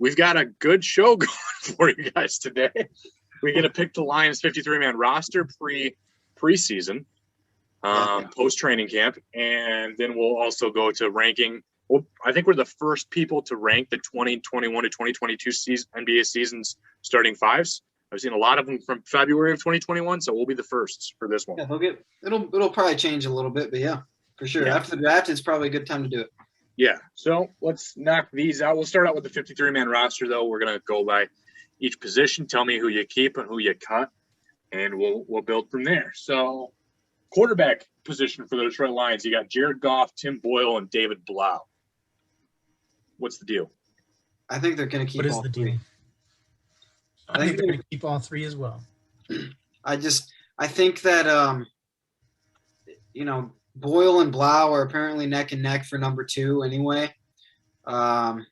we've got a good show going for you guys today. We're going to pick the Lions 53-man roster preseason, post-training camp, and then we'll also go to ranking. Well, I think we're the first people to rank the 2021 to 2022 NBA seasons starting fives. I've seen a lot of them from February of 2021, so we'll be the firsts for this one. Yeah, it'll probably change a little bit, but yeah, for sure. Yeah. After the draft, it's probably a good time to do it. Yeah, so let's knock these out. We'll start out with the 53-man roster, though. We're going to go by each position. Tell me who you keep and who you cut, and we'll build from there. So quarterback position for the Detroit Lions, you got Jared Goff, Tim Boyle, and David Blau. What's the deal? I think they're going to keep all three. Deal? I think they're going to keep all three as well. I think that, Boyle and Blau are apparently neck and neck for number 2 anyway. And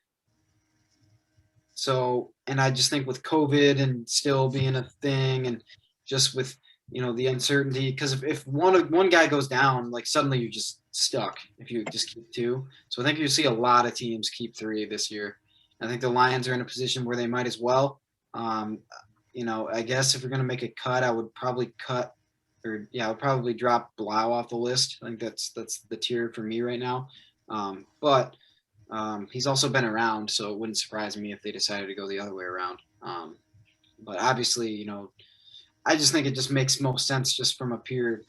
I just think with COVID and still being a thing and just with, the uncertainty, because if one guy goes down, like suddenly you're just stuck if you just keep 2. So I think you'll see a lot of teams keep 3 this year. I think the Lions are in a position where they might as well. I guess if you're going to make a cut, I would probably drop Blau off the list. I think that's the tier for me right now. But he's also been around, so it wouldn't surprise me if they decided to go the other way around. But obviously, I just think it just makes most sense just from a pure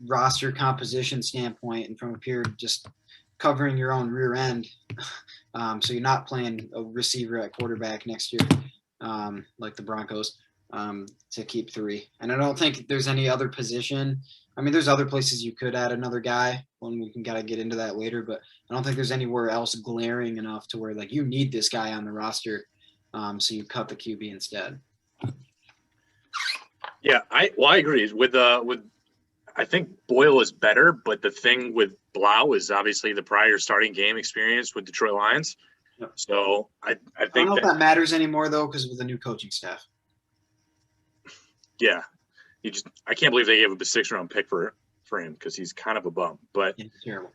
roster composition standpoint and from a pure just covering your own rear end. So you're not playing a receiver at quarterback next year, like the Broncos, to keep 3. And I don't think there's any other position. I mean, there's other places you could add another guy when we can kind of get into that later, but I don't think there's anywhere else glaring enough to where like you need this guy on the roster. So you cut the QB instead. Yeah, I agree with I think Boyle is better, but the thing with Blau is obviously the prior starting game experience with Detroit Lions. Yep. So I think I don't know if that matters anymore though, because with the new coaching staff. Yeah, I can't believe they gave up a 6th-round pick for him because he's kind of a bum. But yeah, terrible.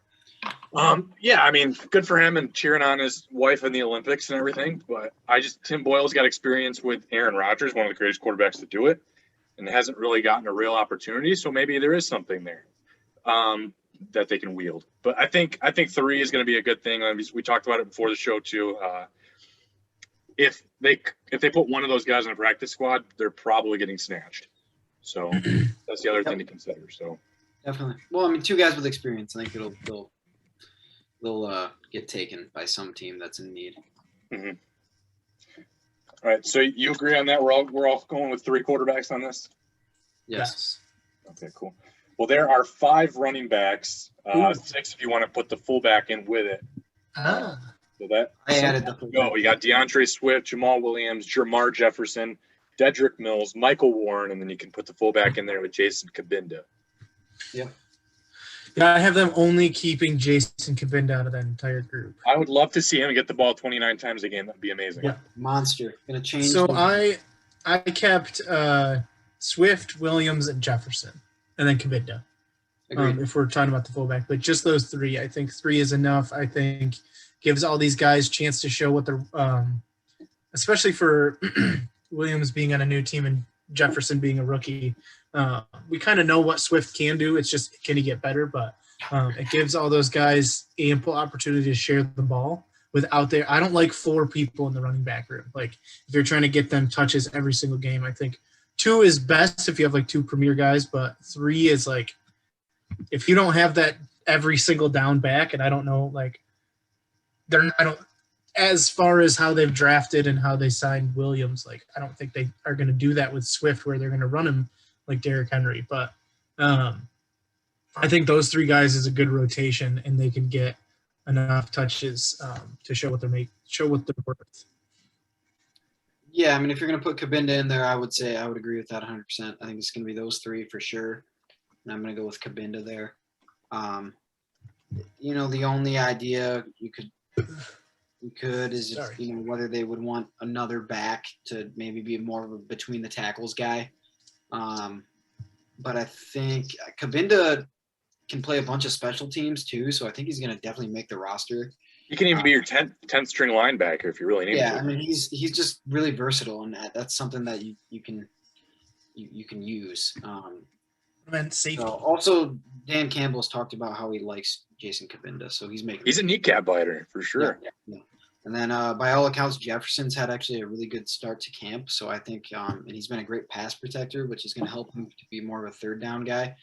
I mean, good for him and cheering on his wife in the Olympics and everything. But Tim Boyle's got experience with Aaron Rodgers, one of the greatest quarterbacks to do it, and hasn't really gotten a real opportunity. So maybe there is something there that they can wield. But I think 3 is going to be a good thing. We talked about it before the show too. If they put one of those guys on a practice squad, they're probably getting snatched. So that's the other thing to consider. So definitely. Well, I mean, 2 guys with experience. I think they'll get taken by some team that's in need. Mm-hmm. All right. So you agree on that? We're all going with 3 quarterbacks on this. Yes. Okay. Cool. Well, there are 5 running backs. 6 if you want to put the fullback in with it. So that I added the fullback. You got DeAndre Swift, Jamal Williams, Jamar Jefferson, Dedrick Mills, Michael Warren, and then you can put the fullback in there with Jason Kabinda. Yeah. Yeah, I have them only keeping Jason Kabinda out of that entire group. I would love to see him get the ball 29 times a game. That'd be amazing. Yeah. Monster. Gonna change. So I kept Swift, Williams, and Jefferson, and then Kabinda. If we're talking about the fullback, but just those 3, I think 3 is enough. I think gives all these guys chance to show what they're, especially for Williams being on a new team and Jefferson being a rookie. We kind of know what Swift can do. It's just, can he get better? But it gives all those guys ample opportunity to share the ball without there. I don't like 4 people in the running back room. Like if you're trying to get them touches every single game, I think 2 is best if you have like 2 premier guys, but 3 is like, if you don't have that every single down back, and I don't know, like as far as how they've drafted and how they signed Williams, like I don't think they are going to do that with Swift where they're going to run him like Derrick Henry. But I think those 3 guys is a good rotation, and they can get enough touches to show what they're worth. Yeah, I mean, if you're going to put Kabinda in there, I would agree with that 100%. I think it's going to be those 3 for sure. And I'm going to go with Kabinda there. The only idea you could is if, whether they would want another back to maybe be more of a between the tackles guy. But I think Kabinda can play a bunch of special teams too, so I think he's going to definitely make the roster. He can even be your 10th string linebacker if you really need Yeah, to. I mean he's just really versatile, and that's something that you can use. And safety. So also, Dan Campbell's talked about how he likes Jason Kabinda, so He's a kneecap biter for sure. Yeah. And then by all accounts, Jefferson's had actually a really good start to camp. So I think, and he's been a great pass protector, which is going to help him to be more of a third down guy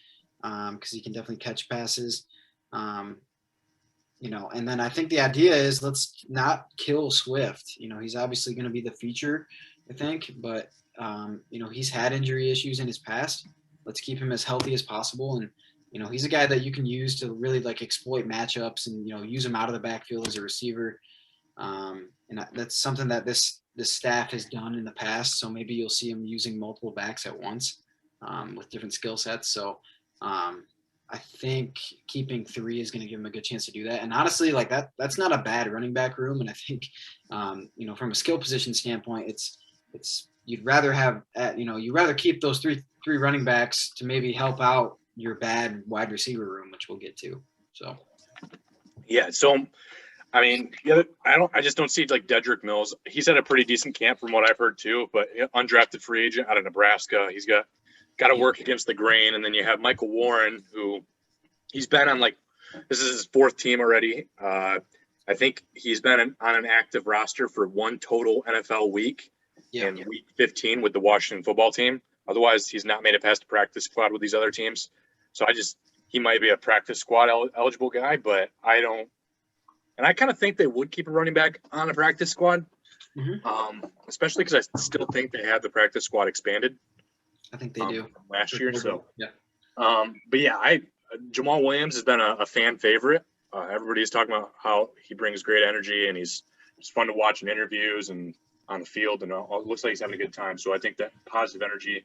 because he can definitely catch passes. And then I think the idea is let's not kill Swift. He's obviously going to be the feature, I think, but he's had injury issues in his past. Let's keep him as healthy as possible. And, he's a guy that you can use to really like exploit matchups and, use him out of the backfield as a receiver. And that's something that this staff has done in the past. So maybe you'll see him using multiple backs at once with different skill sets. So I think keeping 3 is going to give him a good chance to do that. And honestly, like that's not a bad running back room. And I think, from a skill position standpoint, it's you'd rather have you'd rather keep those three running backs to maybe help out your bad wide receiver room, which we'll get to. So yeah. So I mean, I just don't see like Dedrick Mills. He's had a pretty decent camp from what I've heard too, but undrafted free agent out of Nebraska. He's got to work against the grain. And then you have Michael Warren, who he's been on this is his 4th team already. I think he's been on an active roster for 1 total NFL week in week 15 with the Washington football team. Otherwise, he's not made it past the practice squad with these other teams. So he might be a practice squad eligible guy, but I don't. And I kind of think they would keep a running back on the practice squad, especially because I still think they have the practice squad expanded. I think they do from last year. So yeah. But yeah, Jamal Williams has been a fan favorite. Everybody's talking about how he brings great energy and he's fun to watch in interviews and on the field, and it looks like he's having a good time. So I think that positive energy,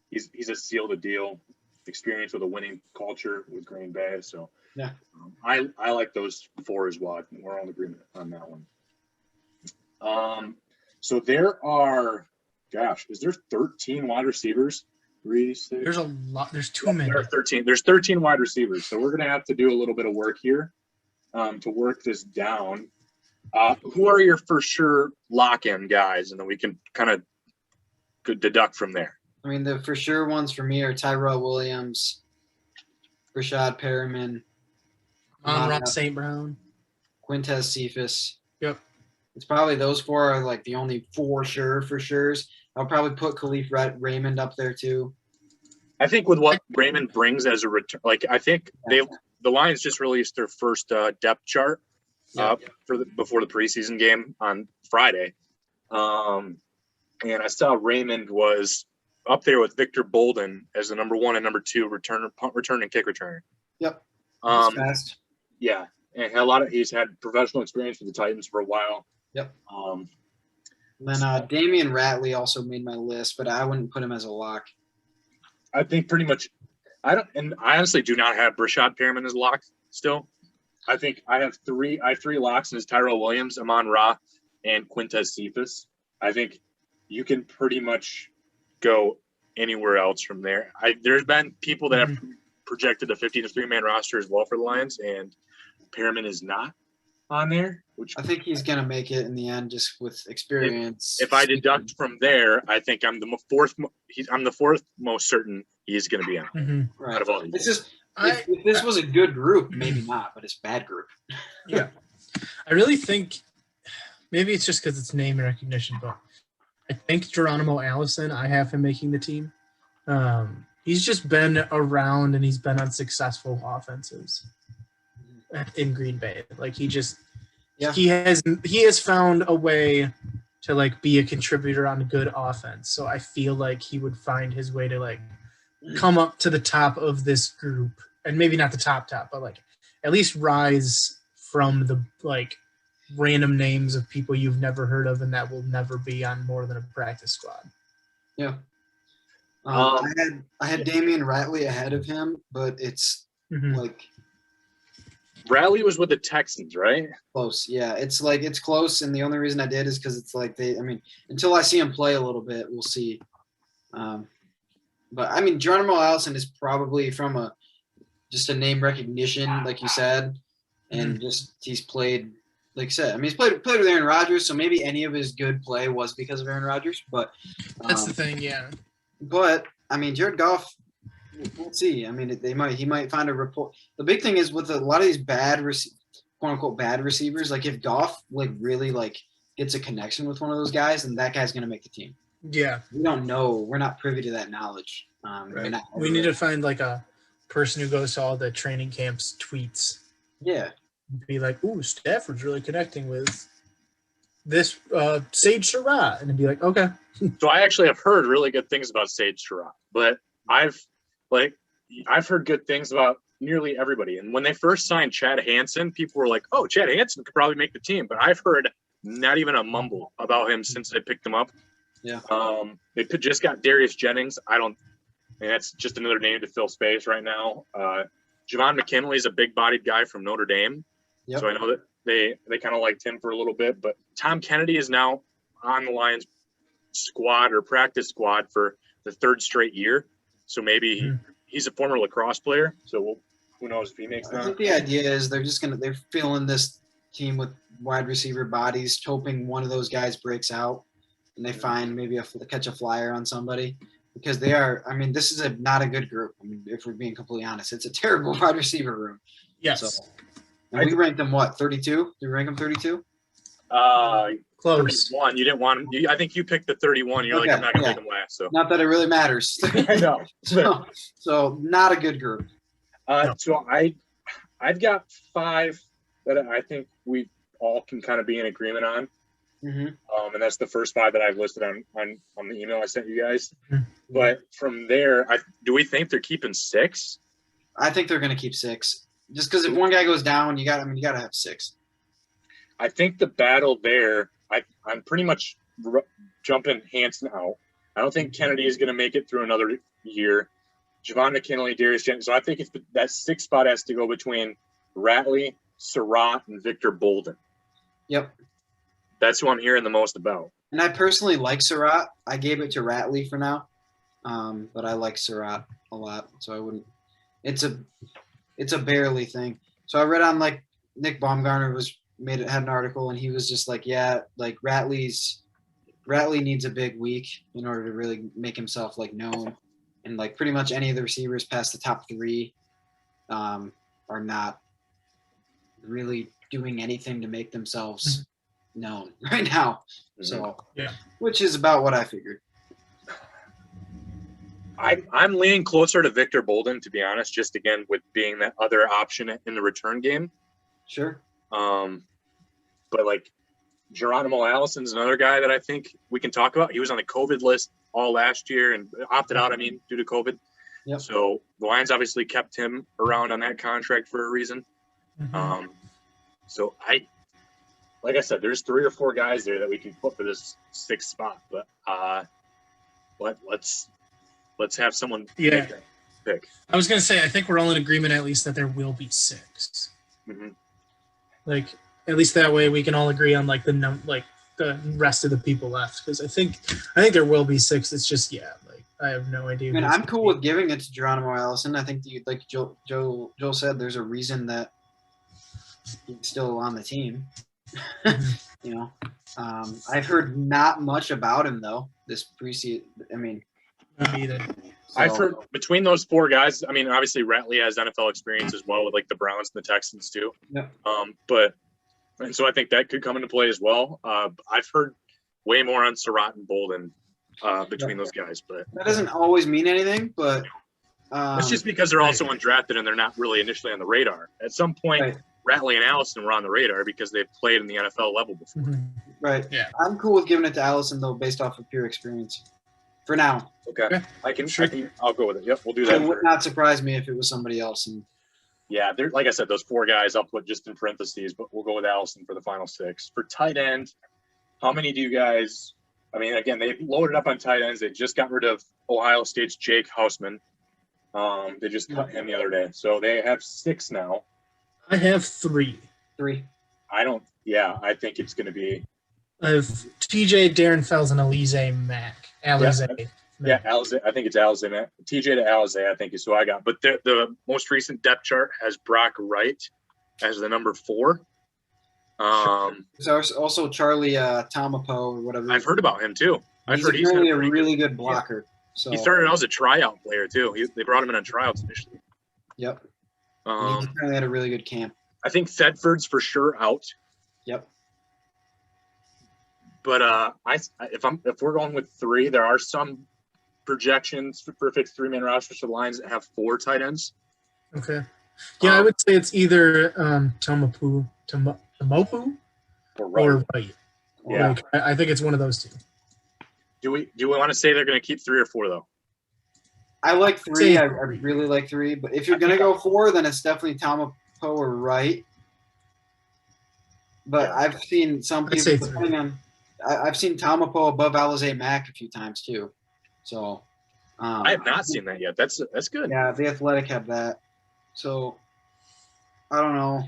he's a sealed a deal. Experience with a winning culture with Green Bay. So yeah, I like those 4 as well. We're all in agreement on that one. So there are, is there 13 wide receivers? 3, 6. There's a lot. There's too many. There are 13. There's 13 wide receivers. So we're going to have to do a little bit of work here to work this down. Who are your for sure lock-in guys? And then we can kind of deduct from there. I mean, the for sure ones for me are Tyrell Williams, Rashad Perriman, Rob St. Brown, Quintez Cephas. Yep. It's probably those 4 are like the only for sure's. I'll probably put Khalif Raymond up there too. I think with what Raymond brings as a return, I think the Lions just released their first depth chart before the preseason game on Friday. And I saw Raymond was up there with Victor Bolden as the number 1 and number 2 punt return and kick returner. Yep. Fast. Yeah, and he's had professional experience with the Titans for a while. Yep. And then Damian Ratley also made my list, but I wouldn't put him as a lock. I think pretty much. I honestly do not have Rashad Perriman as a lock still. I think I have 3 locks, and it's Tyrell Williams, Amon Ra, and Quintez Cephas. I think you can pretty much go anywhere else from there. There's been people that have projected a 53-man roster as well for the Lions, and Perriman is not on there. Which I think he's going to make it in the end just with experience. If I deduct from there, I think I'm the 4th most certain he's going to be on. Right. Out of all these. It's just if this was a good group, maybe not, but it's a bad group. Yeah. I really think maybe it's just because it's name recognition, but I think Geronimo Allison, I have him making the team. He's just been around and he's been on successful offenses in Green Bay. He has found a way to be a contributor on a good offense. So I feel like he would find his way to come up to the top of this group, and maybe not the top, but at least rise from the random names of people you've never heard of and that will never be on more than a practice squad. Yeah. I had Damian Ratley ahead of him, but it's Ratley was with the Texans, right? Close. Yeah. It's close. And the only reason I did is because it's until I see him play a little bit, we'll see. But Geronimo Allison is probably from just a name recognition, like you said, and just he's played like I said, I mean, he's played with Aaron Rodgers, so maybe any of his good play was because of Aaron Rodgers. But That's the thing, yeah. But I mean, Jared Goff, we'll see. I mean, he might find a report. The big thing is with a lot of these quote unquote bad receivers. Like if Goff like really like gets a connection with one of those guys, then that guy's gonna make the team. Yeah. We don't know. We're not privy to that knowledge. Right. We need to find like a person who goes to all the training camps tweets. Yeah. Be like, ooh, Stafford's really connecting with this Sage Surratt. And it'd be like, okay. So I actually have heard really good things about Sage Surratt, but I've heard good things about nearly everybody. And when they first signed Chad Hansen, people were like, oh, Chad Hansen could probably make the team. But I've heard not even a mumble about him since they picked him up. Yeah. They just got Darius Jennings. That's just another name to fill space right now. Javon Mckinley is a big-bodied guy from Notre Dame. Yep. So I know that they kind of liked him for a little bit. But Tom Kennedy is now on the Lions squad or practice squad for the third straight year. So maybe he's a former lacrosse player. So who knows if he makes that. I think the idea is they're filling this team with wide receiver bodies, hoping one of those guys breaks out and they find maybe catch a flyer on somebody. Because they are, I mean, this is not a good group. I mean, if we're being completely honest, it's a terrible wide receiver room. Yes. So, and we ranked them, 32? Did we rank them 32? Close. 31. You didn't want him. I think you picked the 31. You're like, I'm not going to make him last. So. Not that it really matters. I know. So not a good group. So I've got 5 that I think we all can kind of be in agreement on. Mm-hmm. And that's the first 5 that I've listed on the email I sent you guys. Mm-hmm. But from there, do we think they're keeping 6? I think they're going to keep 6. Just because if one guy goes down, you got to have 6. I think the battle there, I'm pretty much jumping Hansen out. I don't think Kennedy is going to make it through another year. Javon McKinley, Darius Jennings. So I think that 6th spot has to go between Ratley, Surratt, and Victor Bolden. Yep. That's who I'm hearing the most about. And I personally like Surratt. I gave it to Ratley for now, but I like Surratt a lot. So I wouldn't. It's a barely thing. So I read on like Nick Baumgartner had an article and he was just like, yeah, like Ratley needs a big week in order to really make himself like known, and like pretty much any of the receivers past the top 3 are not really doing anything to make themselves known right now. So yeah, which is about what I figured. I'm leaning closer to Victor Bolden, to be honest, just again with being that other option in the return game. Sure. But like Geronimo Allison's another guy that I think we can talk about. He was on the COVID list all last year and opted out, due to COVID. Yep. So the Lions obviously kept him around on that contract for a reason. Mm-hmm. So like I said, there's 3 or 4 guys there that we can put for this 6th spot, but let's have someone make that pick. I was gonna say I think we're all in agreement at least that there will be 6. Mm-hmm. Like at least that way we can all agree on like the rest of the people left, because I think there will be 6. It's just I have no idea. I mean, I'm cool with giving it to Geronimo Allison. I think like Joel said, there's a reason that he's still on the team. I've heard not much about him though this preseason. I mean, not either. So, I've heard between those 4 guys. I mean, obviously Ratley has NFL experience as well with like the Browns and the Texans too. Yeah. And so I think that could come into play as well. I've heard way more on Surratt and Bolden between those guys, but that doesn't always mean anything. But it's just because they're also undrafted and they're not really initially on the radar. At some point, right. Ratley and Allison were on the radar because they've played in the NFL level before. Mm-hmm. Right. Yeah. I'm cool with giving it to Allison though, based off of pure experience. For now. Okay. I'll go with it. Yep, we'll do that. It would not surprise me if it was somebody else. And yeah, like I said, those 4 guys I'll put just in parentheses, but we'll go with Allison for the final 6. For tight end, how many do you guys? I mean, again, they loaded up on tight ends. They just got rid of Ohio State's Jake Hausman. They just cut him the other day, so they have 6 now. I have 3. 3. I think it's going to be. I have TJ, Darren Fells, and Alize Mack. Alize. Yeah, Alize. I think it's Alize, man. TJ to Alize, I think is who I got. But the most recent depth chart has Brock Wright as the number 4. There's also Charlie Tomapo or whatever. I've heard about him too. I've heard he's apparently a really good blocker. Yeah. So he started out as a tryout player too. They brought him in on tryouts initially. Yep. He apparently had a really good camp. I think Thetford's for sure out. Yep. But if we're going with 3, there are some projections for fixed 3-man rosters for the Lions that have 4 tight ends. Okay. Yeah, I would say it's either Tomopu or Wright. Yeah. Like, I think it's one of those two. Do we want to say they're going to keep 3 or 4 though? I like 3. I really like 3. But if you're going to go 4, then it's definitely Tomapo or Wright. But yeah. I've seen some people putting on. I've seen Tomapo above Alize Mack a few times too. So I have not seen that yet. That's good. Yeah, the Athletic have that. So I don't know.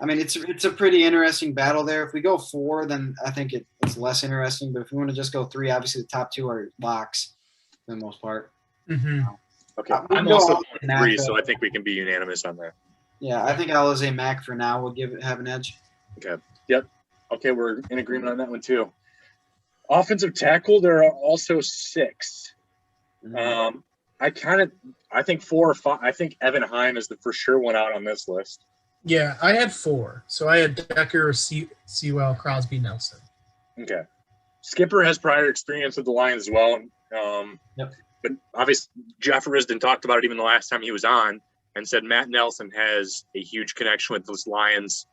I mean, it's a pretty interesting battle there. If we go 4, then I think it's less interesting. But if we want to just go 3, obviously the top 2 are locks for the most part. Mm-hmm. Okay, I'm also going 3, so I think we can be unanimous on that. Yeah, I think Alize Mack for now will have an edge. Okay. Yep. Okay, we're in agreement on that one too. Offensive tackle, there are also 6. Mm-hmm. I think 4 or 5. I think Evan Heim is the for sure one out on this list. Yeah, I had 4. So I had Decker, Sewell, Crosby, Nelson. Okay. Skipper has prior experience with the Lions as well. Yep. But obviously, Jeff Risdon talked about it even the last time he was on and said Matt Nelson has a huge connection with this Lions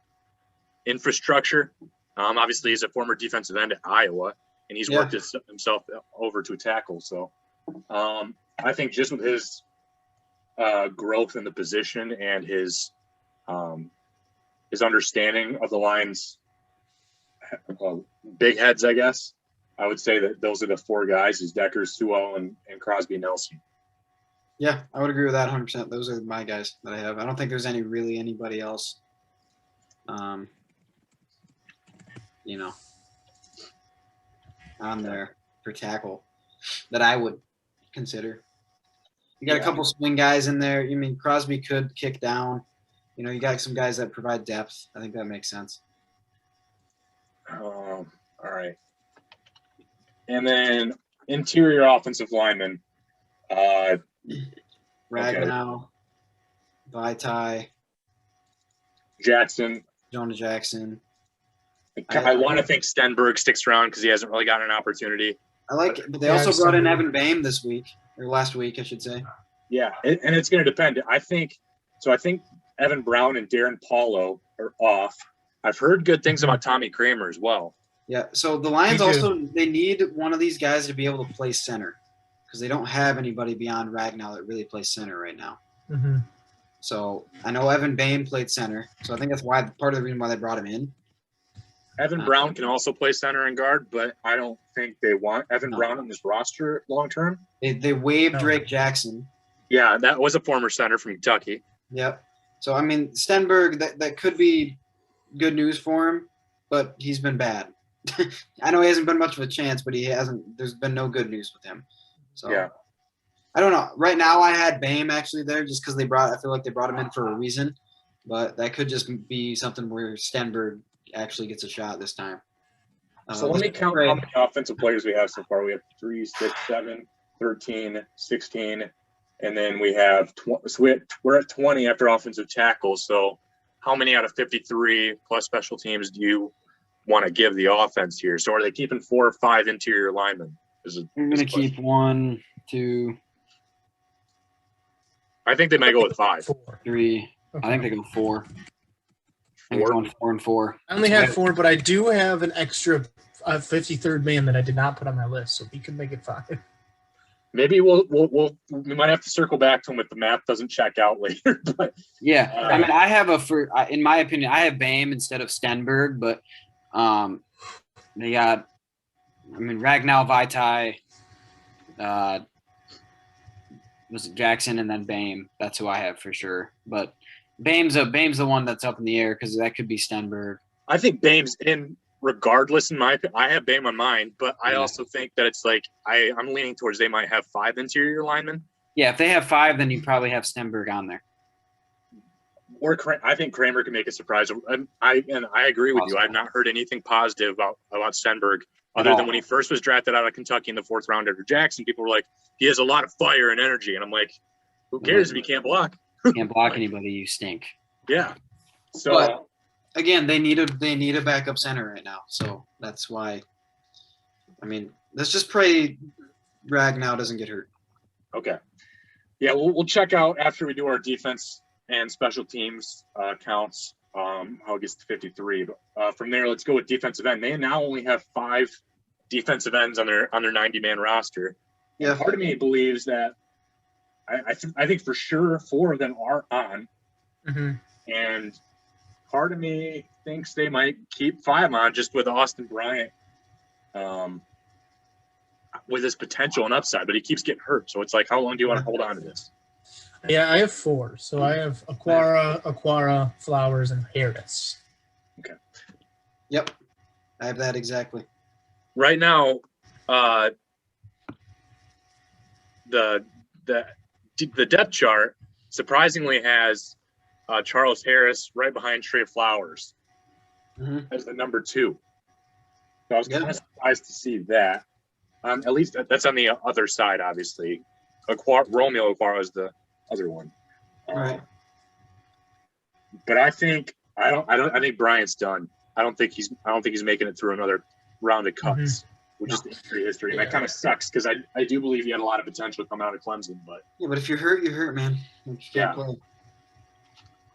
infrastructure. Obviously, he's a former defensive end at Iowa, and he's worked himself over to a tackle. So I think just with his growth in the position and his understanding of the Lions' big heads, I guess, I would say that those are the 4 guys: is Decker, Sewell, and Crosby, Nelson. Yeah, I would agree with that 100%. Those are my guys that I have. I don't think there's anybody else. On there for tackle that I would consider. You got a couple swing guys in there. You mean Crosby could kick down. You got some guys that provide depth. I think that makes sense. All right. And then interior offensive lineman. Ragnow, Vaitai, Jackson. Jonah Jackson. I want to think Stenberg sticks around because he hasn't really gotten an opportunity. I like it, but they also brought in Evan Boehm this week, or last week, I should say. Yeah, and it's going to depend. I think Evan Brown and Darren Paulo are off. I've heard good things about Tommy Kramer as well. Yeah, so the Lions they need one of these guys to be able to play center because they don't have anybody beyond Ragnow that really plays center right now. Mm-hmm. So I know Evan Boehm played center, so I think that's why part of the reason why they brought him in. Evan Brown can also play center and guard, but I don't think they want Evan Brown on this roster long term. They waived Drake Jackson. Yeah, that was a former center from Kentucky. Yep. So I mean Stenberg, that could be good news for him, but he's been bad. I know he hasn't been much of a chance, but there's been no good news with him. So yeah. I don't know. Right now I had Boehm actually there just because I feel like they brought him in for a reason, but that could just be something where Stenberg actually gets a shot this time. So let me count how many offensive players we have so far. We have 3, 6, 7, 13, 16, and then we have we're at 20 after offensive tackles. So how many out of 53 plus special teams do you want to give the offense here? So are they keeping 4 or 5 interior linemen? I'm going to keep 1, 2. I think they might go with 5. 3. Okay. I think they go 4. 4 and 4. I only have 4, but I do have an extra 53rd man that I did not put on my list, so we could make it 5. Maybe we might have to circle back to him if the math doesn't check out later. But yeah, I mean, I have in my opinion, I have Boehm instead of Stenberg, but they got, Ragnow, Vaitai, was it Jackson, and then Boehm. That's who I have for sure, but. Boehm's the one that's up in the air because that could be Stenberg. I think Boehm's in regardless. In my opinion, I have Boehm on mine, but I also think that it's like I'm leaning towards they might have 5 interior linemen. Yeah, if they have 5, then you probably have Stenberg on there. Or I think Kramer can make a surprise. I agree with you. I've not heard anything positive about Stenberg other than when he first was drafted out of Kentucky in the 4th round under Jackson. People were like, he has a lot of fire and energy, and I'm like, who cares if he can't block? Can't block anybody, you stink. Yeah. So but, again, they need a backup center right now, so that's why. I mean, let's just pray Ragnow doesn't get hurt. Okay. Yeah, we'll check out after we do our defense and special teams counts how it gets to 53. But from there, let's go with defensive end. They now only have 5 defensive ends on their 90-man roster. Yeah. Part of me believes that I think for sure 4 of them are on, and part of me thinks they might keep 5 on just with Austin Bryant, with his potential and upside, but he keeps getting hurt. So it's like, how long do you want to hold on to this? Yeah, I have 4. So I have Aquara, Flowers, and Harris. Okay. Yep. I have that exactly. Right now, the depth chart surprisingly has Charles Harris right behind Trey Flowers as the number 2. So I was kind of surprised to see that. At least that's on the other side, obviously. Romeo Aquara is the other one. Right. But I think Bryant's done. I don't think he's making it through another round of cuts, which is the injury history. And that kind of sucks because I do believe he had a lot of potential coming out of Clemson. But if you're hurt, you're hurt, man. Yeah.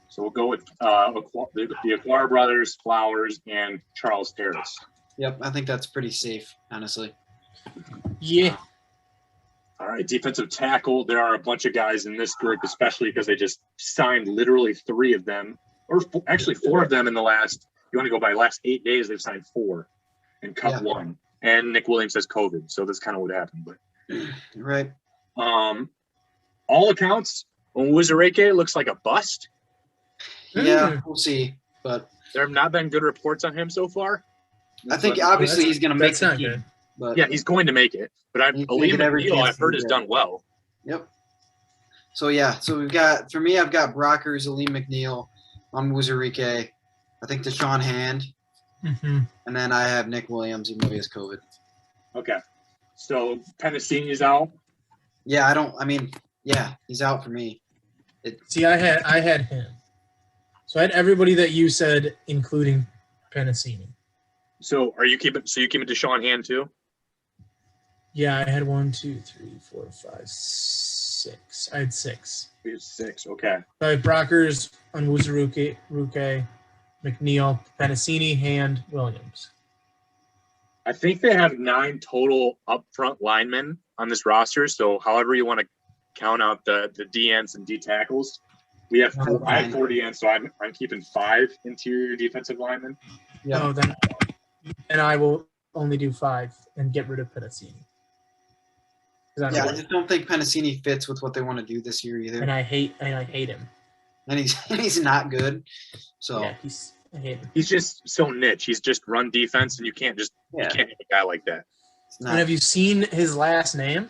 So we'll go with the Aquara brothers, Flowers, and Charles Harris. Yep, I think that's pretty safe, honestly. Yeah. All right, defensive tackle. There are a bunch of guys in this group, especially because they just signed literally 3 of them, or actually 4 of them in the last. You want to go by last 8 days? They've signed 4 and cut 1. And Nick Williams has COVID, so that's kind of what happened. But right. All accounts, Onwuzurike looks like a bust. Yeah, we'll see. But there have not been good reports on him so far. I think obviously he's going to make the team. But yeah, he's going to make it. But Aleem McNeil, I've heard, has done well. Yep. So we've got, for me, I've got Brockers, Aleem McNeil, Onwuzurike, I think Deshaun Hand, and then I have Nick Williams, even though he has COVID. Okay. So Penasini's out. Yeah, he's out for me. See, I had him. So I had everybody that you said, including Penasini. So you keeping Deshaun Hand too? Yeah, I had 1, 2, 3, 4, 5, 6. I had 6. You had 6. Okay. So I had Brockers, Onwuzurike, McNeil, Penasini, Hand, Williams. I think they have 9 total upfront linemen on this roster. So however you want to count out the DNs and D tackles, we have 4, I have 4 DNs, so I'm keeping 5 interior defensive linemen. Yeah. Oh, then I will only do 5 and get rid of Penasini. I just don't think Penasini fits with what they want to do this year either. And I hate him. And he's not good. So yeah, I hate him. He's just so niche. He's just run defense, and you can't have a guy like that. And have you seen his last name?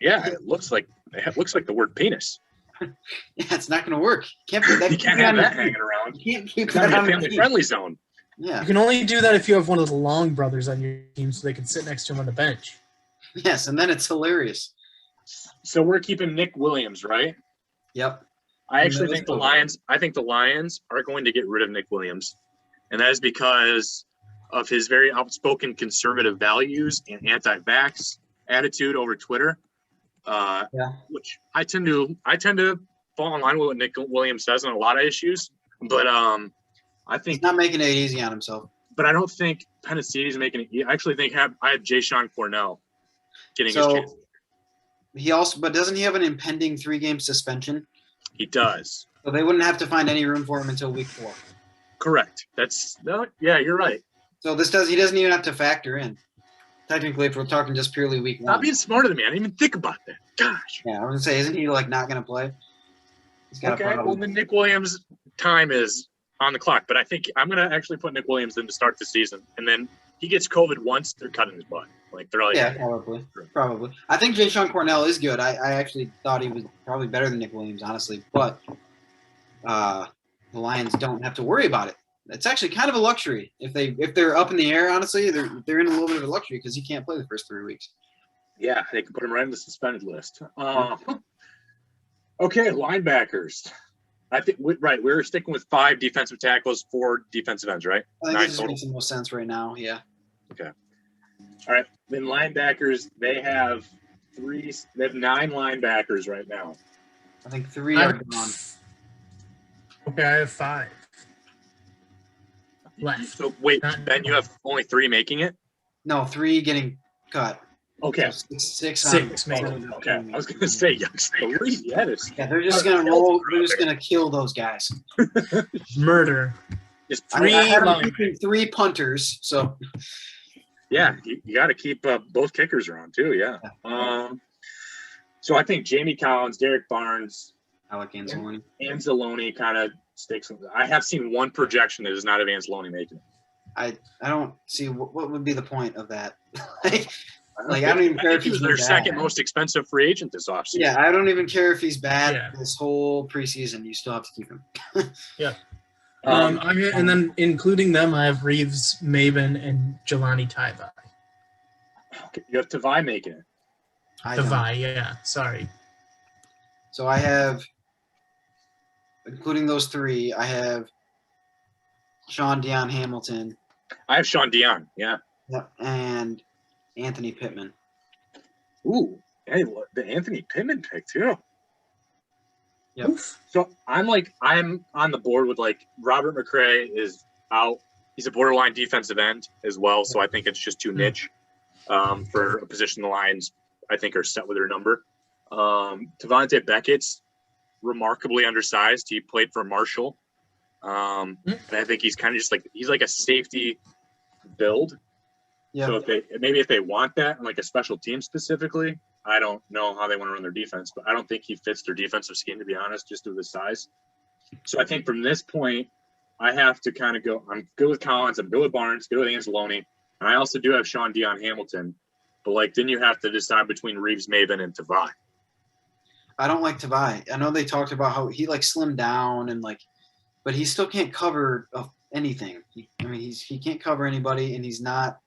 Yeah, it looks like the word penis. Yeah, it's not going to work. You can't have that hanging around. You can't keep it's that not on a family-friendly zone. Yeah. You can only do that if you have one of the Long brothers on your team, so they can sit next to him on the bench. Yes, and then it's hilarious. So we're keeping Nick Williams, right? Yep. I actually think the Lions are going to get rid of Nick Williams. And that is because of his very outspoken conservative values and anti-vax attitude over Twitter. Which I tend to fall in line with what Nick Williams says on a lot of issues. But I think he's not making it easy on himself. But I don't think Penasini's making it. I actually think I have Jay-Sean Cornell getting his chance. But doesn't he have an impending 3-game suspension? He does. So they wouldn't have to find any room for him until week 4. Correct. Yeah, you're right. So he doesn't even have to factor in. Technically, if we're talking just purely week 1. Stop being smarter than me. I didn't even think about that. Gosh. Yeah, I was going to say, isn't he not going to play? Okay, well, the Nick Williams time is on the clock, but I think I'm going to actually put Nick Williams in to start the season, and then he gets COVID once, they're cutting his butt. They're like, yeah, probably. I think Jay-Sean Cornell is good. I actually thought he was probably better than Nick Williams, honestly. But the Lions don't have to worry about it. It's actually kind of a luxury if they're up in the air. Honestly, they're in a little bit of a luxury because he can't play the first 3 weeks. Yeah, they can put him right on the suspended list. Okay, linebackers. I think we were sticking with 5 defensive tackles, 4 defensive ends, right? I think 9 this total. makes the most sense right now. Yeah. Okay. All right. Then linebackers, they have 9 linebackers right now. I think 3 are gone. Okay, I have 5 left. So wait, Ben, you have only 3 making it? No, 3 getting cut. Okay. So 6 maybe. Okay. I was gonna say yes, 3. Yeah, they're just gonna roll. They're just gonna kill those guys. Murder. Just I 3 had them linebackers. keeping 3 punters. So yeah, you got to keep both kickers around too. Yeah. So I think Jamie Collins, Derek Barnes, I like Anzalone. Anzalone kind of sticks. I have seen one projection that does not have Anzalone making it. I don't see what would be the point of that. Like I don't even care if he was he's their bad. second most expensive free agent this offseason. Yeah, I don't even care if he's bad Yeah. this whole preseason. You still have to keep him. Yeah. And then including them, I have Reeves, Maven, and Jelani Tavai. Okay, you have Tavai making it. I don't. Tavai, yeah. Sorry. So I have, including those 3, I have Sean Dion Hamilton. I have Sean Dion. Yeah. Yep, and Anthony Pittman. Ooh, hey, the Anthony Pittman pick too. Yep. Oof. So I'm on the board with Robert McCray is out. He's a borderline defensive end as well. So I think it's just too niche for a position the Lions I think are set with their number. Tavante Beckett's remarkably undersized. He played for Marshall. And I think he's kind of just he's like a safety build. Yeah. So if they want that in a special team specifically, I don't know how they want to run their defense, but I don't think he fits their defensive scheme, to be honest, just due to the size. So I think from this point, I have to kind of go. I'm good with Collins. I'm good with Barnes. Good with Anzalone, and I also do have Sean Dion Hamilton. But then you have to decide between Reeves, Maven, and Tavai. I don't like Tavai. I know they talked about how he slimmed down and but he still can't cover anything. He can't cover anybody, and he's not.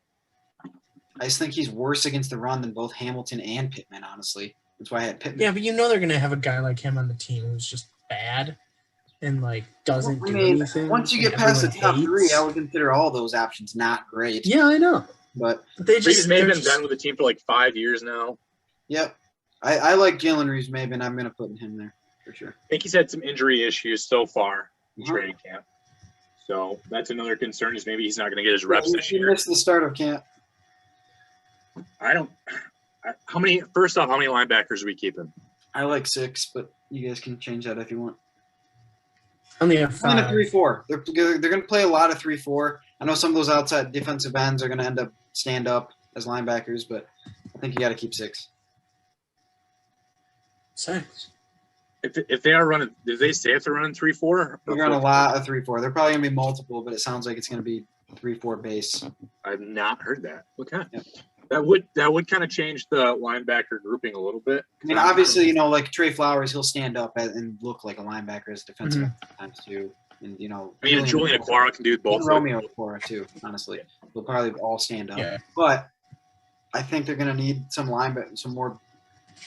I just think he's worse against the run than both Hamilton and Pittman, honestly. That's why I had Pittman. Yeah, but they're going to have a guy like him on the team who's just bad and, doesn't do anything. Once you get past the top 3, I would consider all those options not great. Yeah, I know. But they just Reeves Maven's been with the team for 5 years now. Yep. I like Jalen Reeves Maven. I'm going to put him there for sure. I think he's had some injury issues so far in Uh-huh. training camp. So that's another concern is maybe he's not going to get his reps this He year. missed the start of camp. How many linebackers are we keeping? I like 6, but you guys can change that if you want. I only have I'm in a 5. 3-4. They're going to play a lot of 3-4. I know some of those outside defensive ends are going to end up stand up as linebackers, but I think you got to keep 6. 6. If they are running, did they say if they're running 3-4? They're going a lot of 3-4. They're probably going to be multiple, but it sounds like it's going to be 3-4 base. I've not heard that. Okay. Yep. That would kind of change the linebacker grouping a little bit. I mean, obviously, Trey Flowers, he'll stand up and look like a linebacker as defensive end sometimes too. And Julian Aquara can do both. And Romeo Aquara too. Honestly, they'll probably all stand up. Yeah. But I think they're going to need some more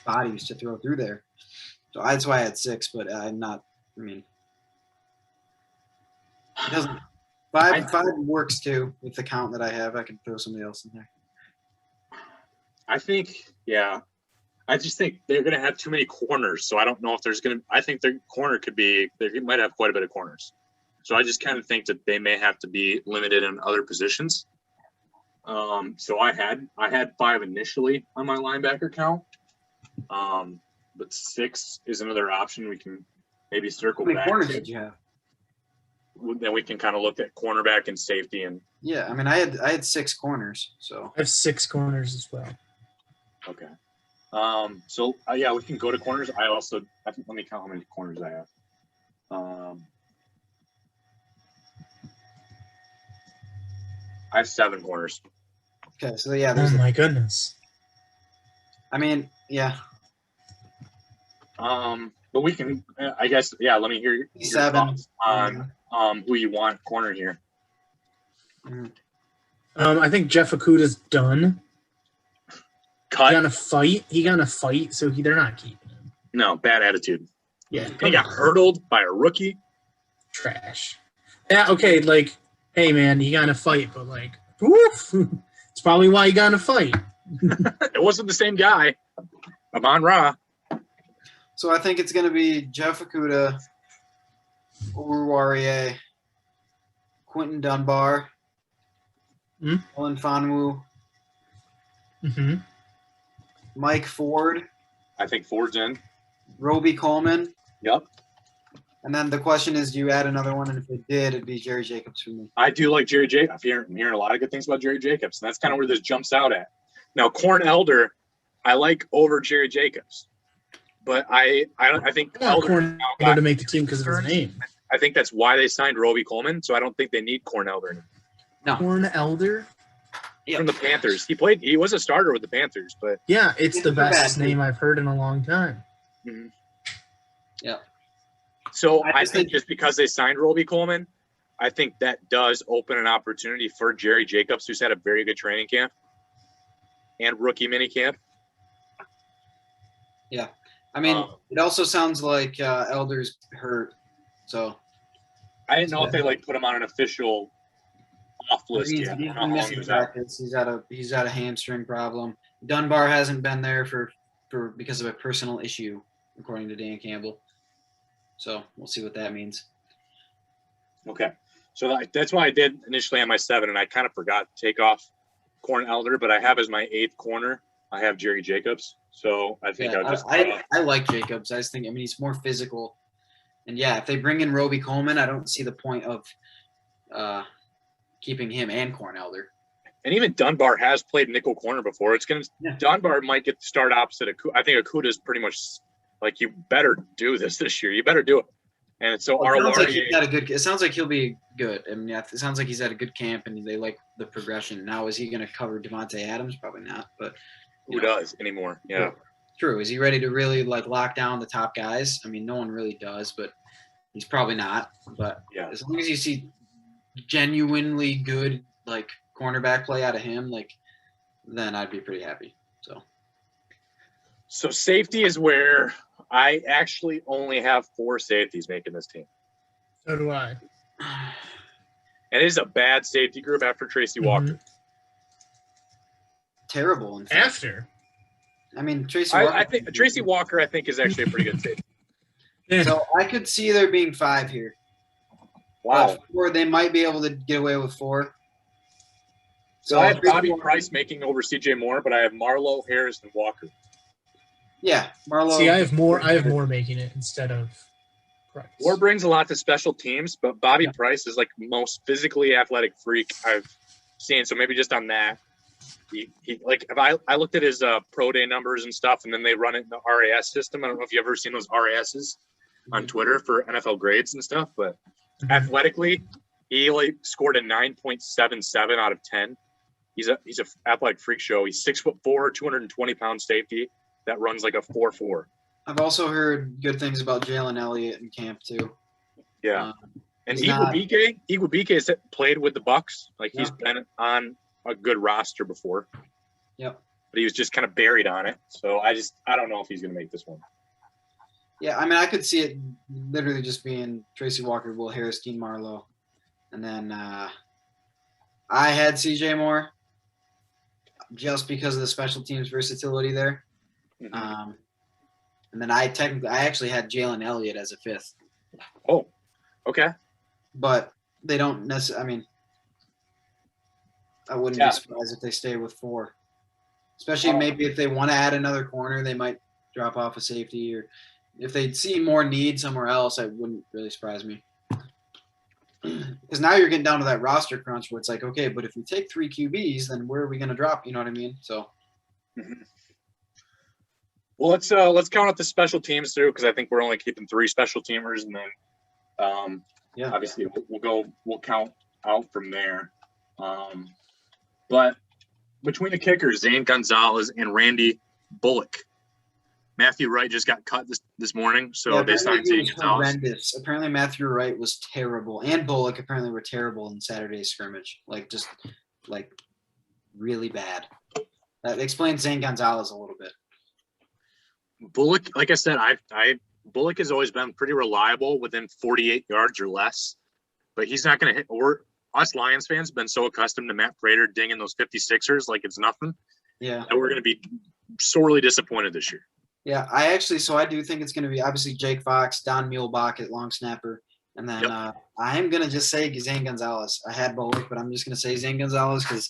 bodies to throw through there. So that's why I had 6, but I'm not. I mean, it doesn't. 5 works too with the count that I have. I can throw somebody else in there. I think, yeah. I just think they're going to have too many corners, so I don't know if there's going to – I think their corner they might have quite a bit of corners. So I just kind of think that they may have to be limited in other positions. So I had 5 initially on my linebacker count, but 6 is another option. We can maybe circle How many back. corners did you have? Then we can kind of look at cornerback and safety and – Yeah, I mean, I had 6 corners, so. I have 6 corners as well. Okay. So yeah, we can go to corners. Let me count how many corners I have. I have 7 corners. Okay, so yeah, Oh my goodness. I mean, yeah. Then But we can, I guess, yeah. Let me hear your 7. thoughts on who you want corner here. I think Jeff Okudah's done. Cut. He got in a fight, so they're not keeping him. No, bad attitude. Yeah, And he got hurdled by a rookie. Trash. Yeah, okay, like, hey man, he got in a fight, but like, woof, it's probably why he got in a fight. It wasn't the same guy. Amon Ra. So I think it's going to be Jeff Okudah, Uruwarie, Quentin Dunbar, Ellen Fonwu, Mike Ford. I think Ford's in. Roby Coleman. Yep. And then the question is, do you add another one? And if it did, it'd be Jerry Jacobs for me. I do like Jerry Jacobs. I'm hearing a lot of good things about Jerry Jacobs, and that's kind of where this jumps out at. Now, Corn Elder, I like over Jerry Jacobs, but I think Corn Elder to make the team because of his name. I think that's why they signed Roby Coleman, so I don't think they need Corn Elder anymore. No. Corn Elder? From the Panthers. He was a starter with the Panthers, but yeah, it's the best name I've heard in a long time. Mm-hmm. Yeah. So I think just because they signed Roby Coleman, I think that does open an opportunity for Jerry Jacobs, who's had a very good training camp and rookie mini camp. Yeah. I mean, it also sounds like Elder's hurt. So I didn't know if they put him on an official off list yet. He's been missing practice. He's got a hamstring problem. Dunbar hasn't been there for because of a personal issue, according to Dan Campbell. So we'll see what that means. Okay. So that's why I did initially on my 7, and I kind of forgot to take off Corn Elder, but I have as my 8th corner, I have Jerry Jacobs. So I think I like Jacobs. I just think, he's more physical. And yeah, if they bring in Roby Coleman, I don't see the point of keeping him and Corn Elder. And even Dunbar has played nickel corner before. Dunbar might get the start opposite of I think Okudah is pretty much like, you better do this year. You better do it. And so it sounds like he'll be good. I mean, it sounds like he's had a good camp and they like the progression. Now, is he going to cover Tavante Adams? Probably not. But who does anymore? Yeah. True. Is he ready to really lock down the top guys? I mean, no one really does, but he's probably not. But yeah, as long as you see genuinely good cornerback play out of him, then I'd be pretty happy. So safety is where I actually only have 4 safeties making this team. So do I. And it is a bad safety group after Tracy Walker. Terrible. In fact. After. I mean, Tracy Walker. I think Tracy Walker, is actually a pretty good safety. So I could see there being 5 here. Wow. 4, they might be able to get away with 4. So I have Bobby Price making over CJ Moore, but I have Marlowe, Harris, and Walker. Yeah, Marlowe. See, I have more making it instead of Price. Moore brings a lot to special teams, but Bobby Price is the most physically athletic freak I've seen. So maybe just on that, he if I looked at his pro day numbers and stuff, and then they run it in the RAS system. I don't know if you've ever seen those RASs on Twitter for NFL grades and stuff, but athletically, he scored a 9.77 out of 10. He's a athletic freak show. He's 6'4", 220-pound safety that runs like a 4.4. I've also heard good things about Jalen Elliott in camp too. Yeah, and Igubike has played with the Bucs. He's been on a good roster before. Yep. But he was just kind of buried on it. So I don't know if he's going to make this one. Yeah, I mean, I could see it literally just being Tracy Walker, Will Harris, Dean Marlowe, and then I had CJ Moore just because of the special teams versatility there. Mm-hmm. And then I actually had Jalen Elliott as a 5th. Oh, okay. But they don't necessarily. I mean, I wouldn't be surprised if they stay with 4, especially maybe if they want to add another corner, they might drop off a safety, or if they see more need somewhere else, it wouldn't really surprise me. Because now you're getting down to that roster crunch where it's okay, but if we take 3 QBs, then where are we going to drop? You know what I mean? So. Mm-hmm. Well, let's count up the special teams through, because I think we're only keeping 3 special teamers, and then obviously we'll count out from there. But between the kickers, Zane Gonzalez and Randy Bullock, Matthew Wright just got cut this morning, so Yeah, they signed apparently he Zane was Gonzalez. horrendous. Apparently Matthew Wright was terrible, and Bullock apparently were terrible in Saturday's scrimmage. Like really bad. That explains Zane Gonzalez a little bit. Bullock, like I said, Bullock has always been pretty reliable within 48 yards or less, but he's not going to hit. Us Lions fans have been so accustomed to Matt Prater dinging those 56ers like it's nothing. Yeah. That we're going to be sorely disappointed this year. Yeah, I do think it's going to be obviously Jake Fox, Don Muehlbach at long snapper, and then I am going to just say Zane Gonzalez. I had Bullock, but I'm just going to say Zane Gonzalez because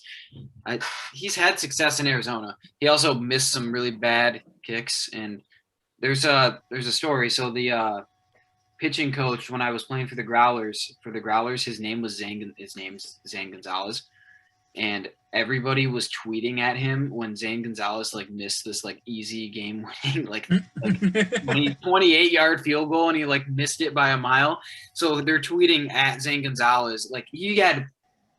he's had success in Arizona. He also missed some really bad kicks, and there's a story. So the pitching coach when I was playing for the Growlers, his name's Zane Gonzalez, and everybody was tweeting at him when Zane Gonzalez like missed this like easy game winning like 28-yard field goal and he like missed it by a mile. So they're tweeting at Zane Gonzalez like he had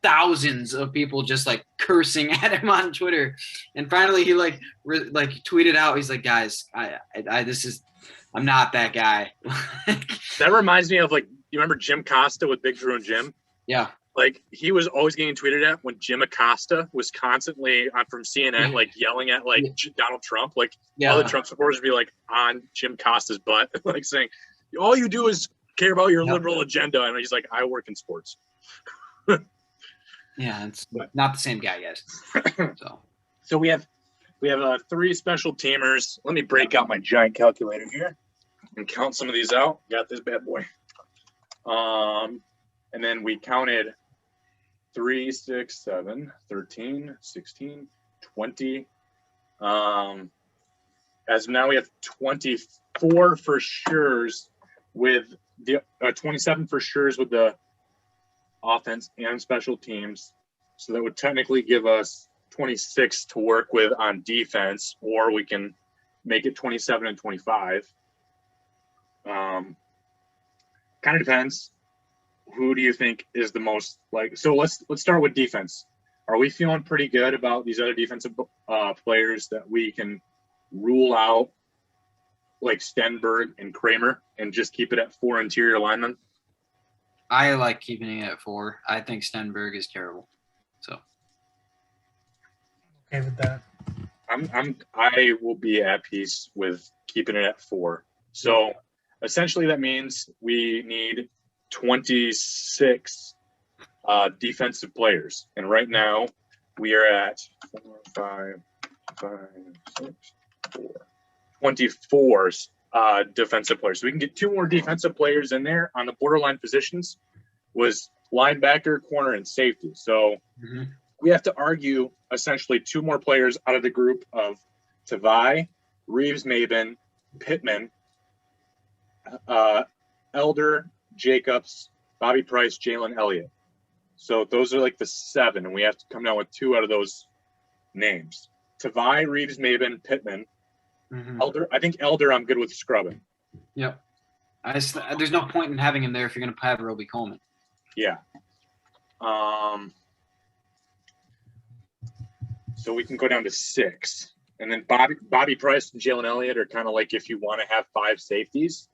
thousands of people just like cursing at him on Twitter, and finally he like tweeted out, he's like, guys, I'm not that guy. That reminds me of like, you remember Jim Costa with Big Drew and Jim? Yeah. Like he was always getting tweeted at when Jim Acosta was constantly from CNN, like yelling at like Donald Trump, like all the Trump supporters would be like on Jim Costa's butt, like saying, all you do is care about your liberal agenda. And he's like, I work in sports. Yeah. It's not the same guy, guys. So we have 3 special teamers. Let me break out my giant calculator here and count some of these out. Got this bad boy. And then we counted 3, 6, 7, 13, 16, 20. As of now, we have 24 for sures with the 27 for sures with the offense and special teams. So that would technically give us 26 to work with on defense, or we can make it 27 and 25. Kind of depends. Who do you think is the most like? So let's start with defense. Are we feeling pretty good about these other defensive players that we can rule out, like Stenberg and Kramer, and just keep it at 4 interior linemen? I like keeping it at 4. I think Stenberg is terrible. So Okay with that. I will be at peace with keeping it at 4. So essentially that means we need 26 defensive players, and right now we are at 24 defensive players. So we can get 2 more defensive players in there on the borderline positions, was linebacker, corner, and safety. So we have to argue essentially 2 more players out of the group of Tavai, Reeves-Maben, Pittman, Elder, Jacobs, Bobby Price, Jalen Elliott. So those are like the 7, and we have to come down with 2 out of those names. Tavai, Reeves-Maben, Pittman. Elder, I think Elder I'm good with scrubbing. Yep. There's no point in having him there if you're going to have Roby Coleman. Yeah. So we can go down to 6. And then Bobby Price and Jalen Elliott are kind of like if you want to have 5 safeties.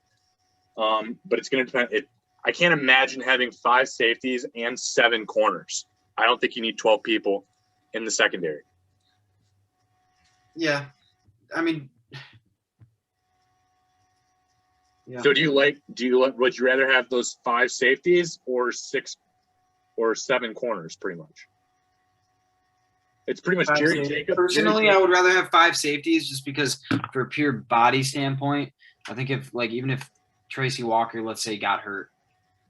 But it's going to depend. I can't imagine having 5 safeties and 7 corners. I don't think you need 12 people in the secondary. Yeah. I mean, yeah. So would you rather have those 5 safeties or 6 or 7 corners pretty much? It's pretty much Jerry Jacobs. Personally, I would rather have 5 safeties just because for a pure body standpoint, I think even if Tracy Walker, let's say, got hurt,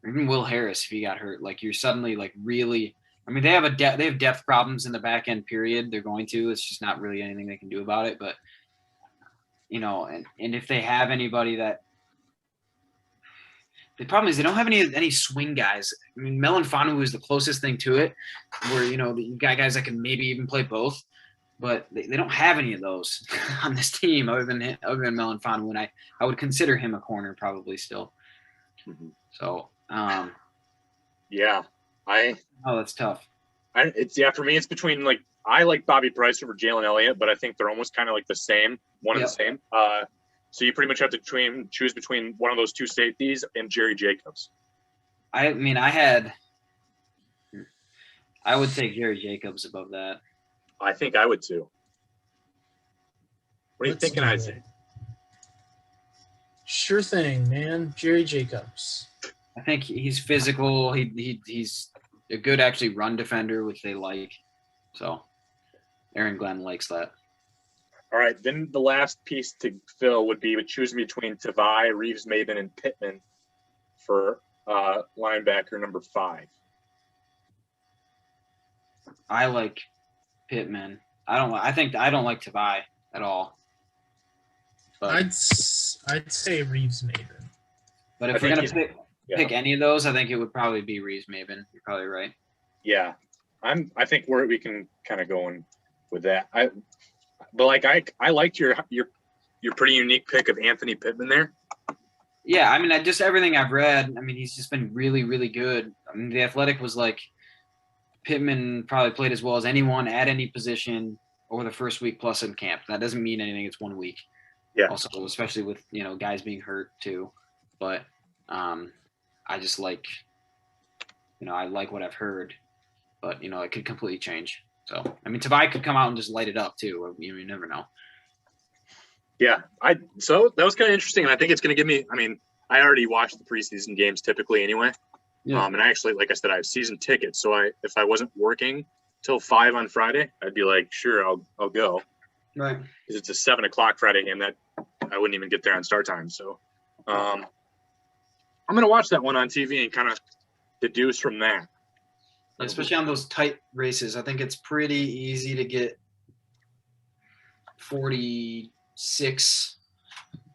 or even Will Harris, if he got hurt, like you're suddenly like really, I mean, they have depth problems in the back end period. They're going to, it's just not really anything they can do about it. But, and if they have anybody that, the problem is they don't have any swing guys. I mean, Melanfanu is the closest thing to it, where you got guys that can maybe even play both, but they don't have any of those on this team other than Melanfanu, and I would consider him a corner probably still. So yeah, that's tough. For me it's between I like Bobby Price over Jalen Elliott, but I think they're almost kind of like the same, one of the same. So you pretty much have to choose between one of those two safeties and Jerry Jacobs. I mean, I would take Jerry Jacobs above that. I think I would too. What are you Let's thinking, do Isaac? it. Sure thing, man. Jerry Jacobs. I think he's physical. He's a good actually run defender, which they like. So Aaron Glenn likes that. All right, then the last piece to fill would be choosing between Tavai, Reeves, Maben, and Pittman for linebacker number 5. I like Pittman. I don't like Tavai at all. But I'd say Reeves Maben. but if I we're think gonna yeah. pick any of those, I think it would probably be Reeves Maben. You're probably right. Yeah, I think we can kind of go in with that. I liked your pretty unique pick of Anthony Pittman there. Yeah, I mean, just everything I've read. I mean, he's just been really, really good. I mean, the Athletic was like Pittman probably played as well as anyone at any position over the first week plus in camp. That doesn't mean anything. It's 1 week. Yeah. Also, especially with guys being hurt too, but I just like I like what I've heard, but it could completely change. So I mean, Tavai could come out and just light it up too. You never know. Yeah, so that was kind of interesting, and I think it's going to give me. I mean, I already watched the preseason games typically anyway. Yeah. And actually, like I said, I have season tickets, so if I wasn't working till 5 on Friday, I'd be like, sure, I'll go. Right. Because it's a 7 o'clock Friday game that I wouldn't even get there on start time. So, I'm going to watch that one on TV and kind of deduce from that. Especially on those tight races, I think it's pretty easy to get 46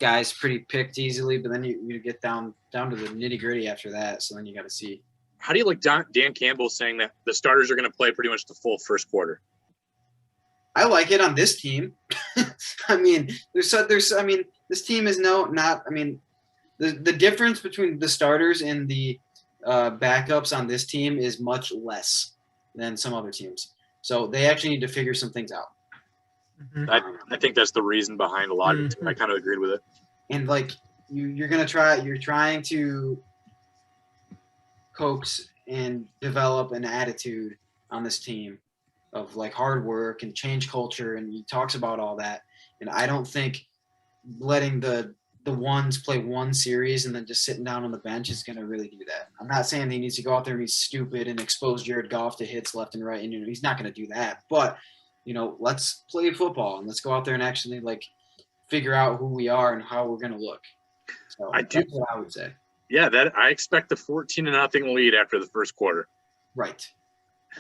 guys pretty picked easily, but then you get down to the nitty gritty after that. So then you got to see. How do you like Dan Campbell saying that the starters are going to play pretty much the full first quarter? I like it on this team. I mean, this team is the difference between the starters and the backups on this team is much less than some other teams. So they actually need to figure some things out. Mm-hmm. I think that's the reason behind a lot of it. I kind of agreed with it. And like you're trying to coax and develop an attitude on this team of like hard work and change culture, and he talks about all that. And I don't think letting the ones play one series and then just sitting down on the bench is going to really do that. I'm not saying he needs to go out there and be stupid and expose Jared Goff to hits left and right, and he's not going to do that. But let's play football and let's go out there and actually like figure out who we are and how we're going to look. So that's what I would say. Yeah, that I expect a 14-0 lead after the first quarter. Right.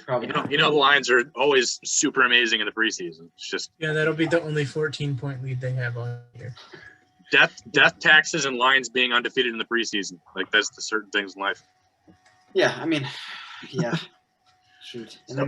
Probably. The lines are always super amazing in the preseason. It's just that'll be the only 14-point lead they have on here. Death taxes and lines being undefeated in the preseason. Like that's the certain things in life. Yeah, I mean, yeah. Shoot. And then